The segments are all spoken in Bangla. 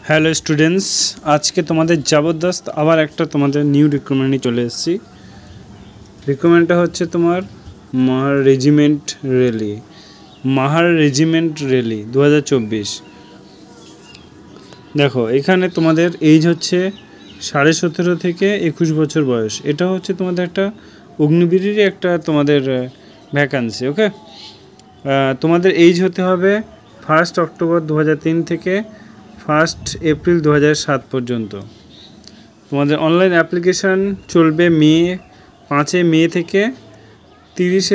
হ্যালো স্টুডেন্টস, আজকে তোমাদের জবরদস্ত আবার একটা তোমাদের নিউ রিক্রুটমেন্ট নিয়ে চলে এসেছি। রিক্রুটমেন্টটা হচ্ছে তোমার মাহার রেজিমেন্ট রেলি 2024। দেখো এখানে তোমাদের এইজ হচ্ছে 17.5 থেকে 21 বছর বয়স। এটা হচ্ছে তোমাদের একটা অগ্নিবীরেরই একটা তোমাদের ভ্যাকান্সি। ওকে, তোমাদের এইজ হতে হবে 1 অক্টোবর 2003 থেকে 1 এপ্রিল 2007 পর্যন্ত। তোমাদের অনলাইন অ্যাপ্লিকেশান চলবে 5 মে থেকে 30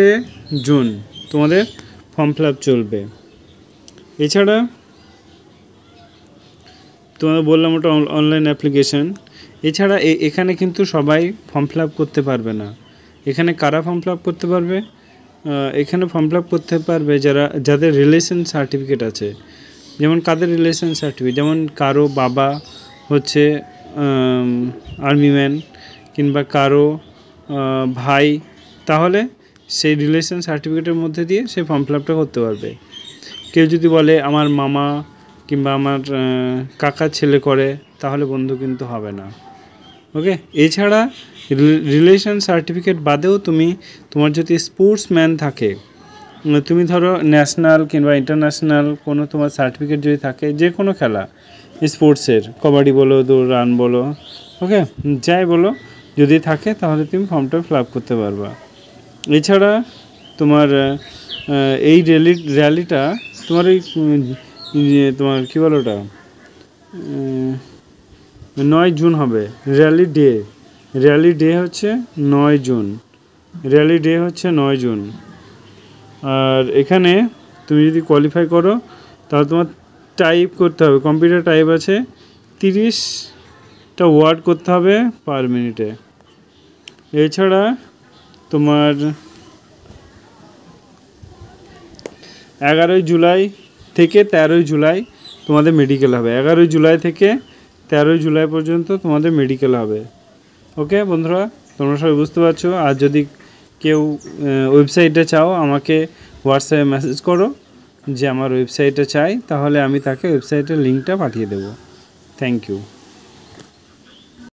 জুন তোমাদের ফর্ম ফিল আপ চলবে। এছাড়া তোমাদের বললাম ওটা অনলাইন অ্যাপ্লিকেশান। এছাড়া এখানে কিন্তু সবাই ফর্ম ফিল আপ করতে পারবে না। এখানে কারা ফর্ম ফিল আপ করতে পারবে? এখানে ফর্ম ফিল আপ করতে পারবে যাদের রিলেশন সার্টিফিকেট আছে। যেমন কাদের রিলেশন সার্টিফিকেট, যেমন কারো বাবা হচ্ছে আর্মিম্যান কিংবা কারো ভাই, তাহলে সেই রিলেশন সার্টিফিকেটের মধ্যে দিয়ে সে ফর্ম ফিল আপটা করতে পারবে। কেউ যদি বলে আমার মামা কিংবা আমার কাকার ছেলে করে, তাহলে বন্ধু কিন্তু হবে না। ওকে, এছাড়া রিলেশন সার্টিফিকেট বাদেও তোমার যদি স্পোর্টসম্যান থাকে, তুমি ধরো ন্যাশনাল কিংবা ইন্টারন্যাশনাল কোনো তোমার সার্টিফিকেট যদি থাকে, যে কোনো খেলা স্পোর্টসের, কবাডি বলো, দৌড় রান বলো, ওকে যাই বলো, যদি থাকে তাহলে তুমি ফর্মটা ফিল আপ করতে পারবা। এছাড়া তোমার এই র্যালিটা তোমার তোমার কী বলো ওটা 9 জুন হবে। র্যালি ডে হচ্ছে 9 জুন। আর এখানে তুমি যদি কোয়ালিফাই করো তাহলে তোমার টাইপ করতে হবে, কম্পিউটার টাইপ আছে 30টা ওয়ার্ড করতে হবে পার মিনিটে। এছাড়া তোমার 11 জুলাই থেকে 13 জুলাই তোমাদের মেডিকেল হবে। 11 জুলাই থেকে 13 জুলাই পর্যন্ত তোমাদের মেডিকেল হবে। ওকে বন্ধুরা, তোমরা সবাই বুঝতে পারছো। আর যদি কেউ ওয়েবসাইটে চাও, আমাকে হোয়াটসঅ্যাপে মেসেজ করো যে আমার ওয়েবসাইটে চাই, তাহলে আমি তাকে ওয়েবসাইটের লিঙ্কটা পাঠিয়ে দেবো। Thank you.